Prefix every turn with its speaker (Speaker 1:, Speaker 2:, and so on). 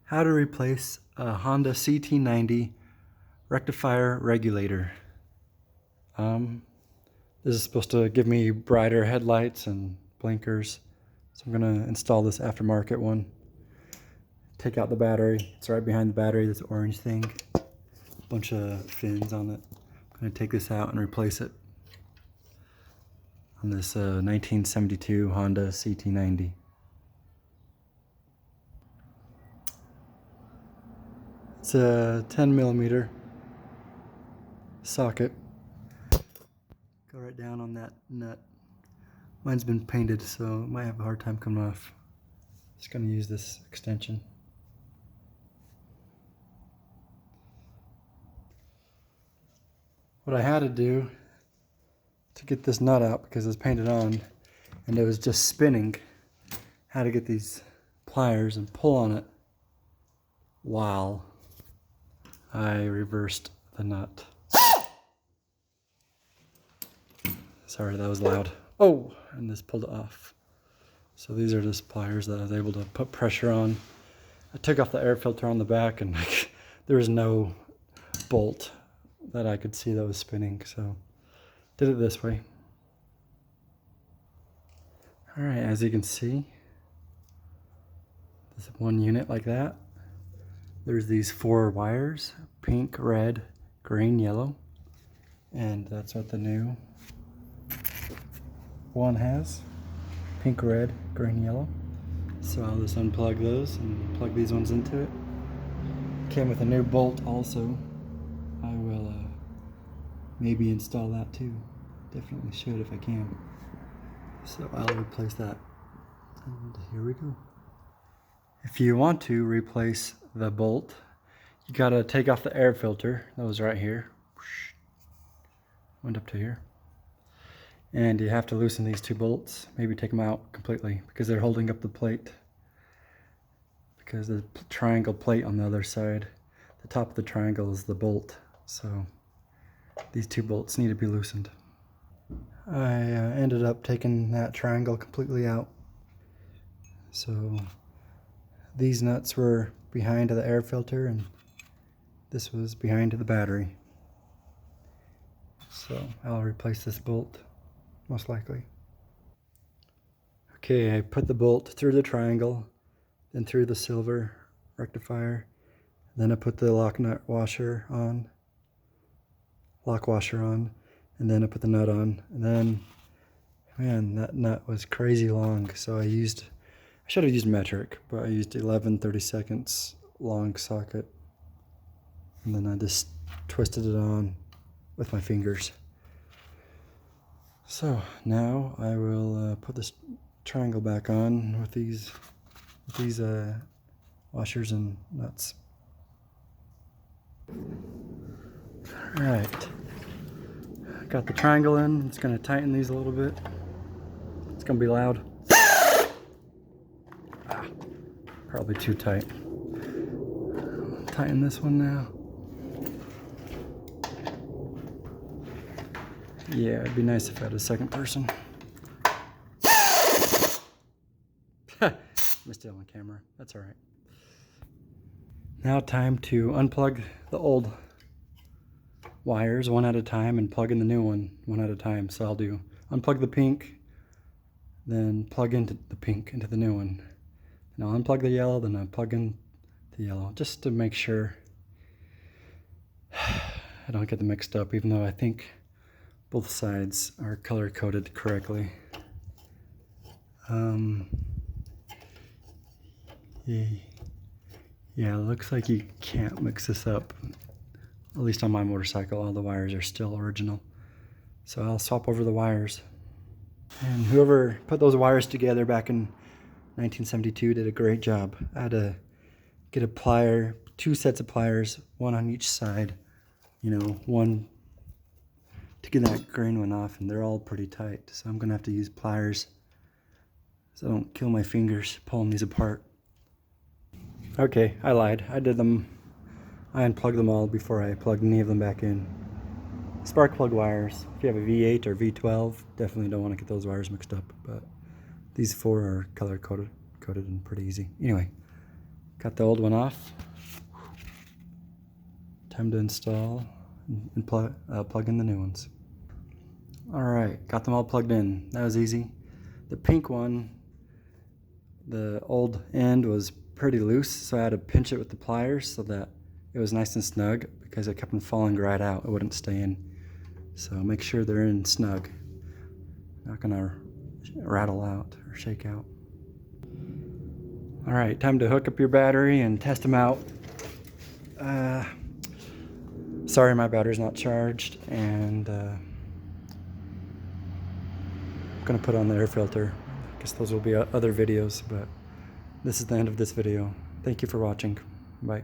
Speaker 1: How to replace a Honda CT90 Rectifier Regulator. This is supposed to give me brighter headlights and blinkers. So I'm gonna install this aftermarket one. Take out the battery. It's right behind the battery, this orange thing. A bunch of fins on it. I'm gonna take this out and replace it on this 1972 Honda CT90. It's a 10mm socket. Go right down on that nut. Mine's been painted, so it might have a hard time coming off. Just gonna use this extension. What I had to do to get this nut out, because it's painted on and it was just spinning, had to get these pliers and pull on it while I reversed the nut. Sorry, that was loud. Oh, and this pulled it off. So these are just pliers that I was able to put pressure on. I took off the air filter on the back and there was no bolt that I could see that was spinning, so did it this way. All right, as you can see, there's one unit like that. There's these 4 wires, pink, red, green, yellow, and that's what the new one has, pink, red, green, yellow. So I'll just unplug those and plug these ones into it. Came with a new bolt also. I will maybe install that too. Definitely should if I can. So I'll replace that. And here we go. If you want to replace the bolt, you gotta take off the air filter. That was right here. Went up to here. And you have to loosen these 2 bolts. Maybe take them out completely because they're holding up the plate. Because the triangle plate on the other side, the top of the triangle is the bolt. So these 2 bolts need to be loosened. I ended up taking that triangle completely out. So these nuts were behind the air filter and this was behind the battery. So I'll replace this bolt, most likely. Okay, I put the bolt through the triangle, then through the silver rectifier. Then I put the lock washer on, and then I put the nut on. And then, man, that nut was crazy long. So I should have used metric, but I used 11/32 long socket. And then I just twisted it on with my fingers. So now I will put this triangle back on with these washers and nuts. All right, got the triangle in. It's going to tighten these a little bit. It's going to be loud. Probably too tight. Tighten this one now. Yeah, it'd be nice if I had a second person. Missed it on camera. That's all right. Now time to unplug the old wires one at a time and plug in the new one at a time. So I'll do unplug the pink, then plug into the pink into the new one. And I'll unplug the yellow, then I'll plug in the yellow, just to make sure I don't get them mixed up, even though I think both sides are color coded correctly. Yeah, it looks like you can't mix this up. At least on my motorcycle, all the wires are still original. So I'll swap over the wires. And whoever put those wires together back in 1972 did a great job. I had to get a plier, 2 sets of pliers, one on each side. You know, one to get that green one off, and they're all pretty tight. So I'm gonna have to use pliers so I don't kill my fingers pulling these apart. Okay, I lied. I unplugged them all before I plugged any of them back in. Spark plug wires. If you have a V8 or V12, definitely don't want to get those wires mixed up. But these 4 are color coded and pretty easy. Anyway, Got the old one off. Time to install and plug in the new ones. Alright, got them all plugged in. That was easy. The pink one, the old end was pretty loose, so I had to pinch it with the pliers so that it was nice and snug, because it kept on falling right out. It wouldn't stay in. So make sure they're in snug. Not gonna rattle out or shake out. Alright, time to hook up your battery and test them out. Sorry, my battery's not charged, and I'm gonna put on the air filter. I guess those will be other videos, but this is the end of this video. Thank you for watching. Bye.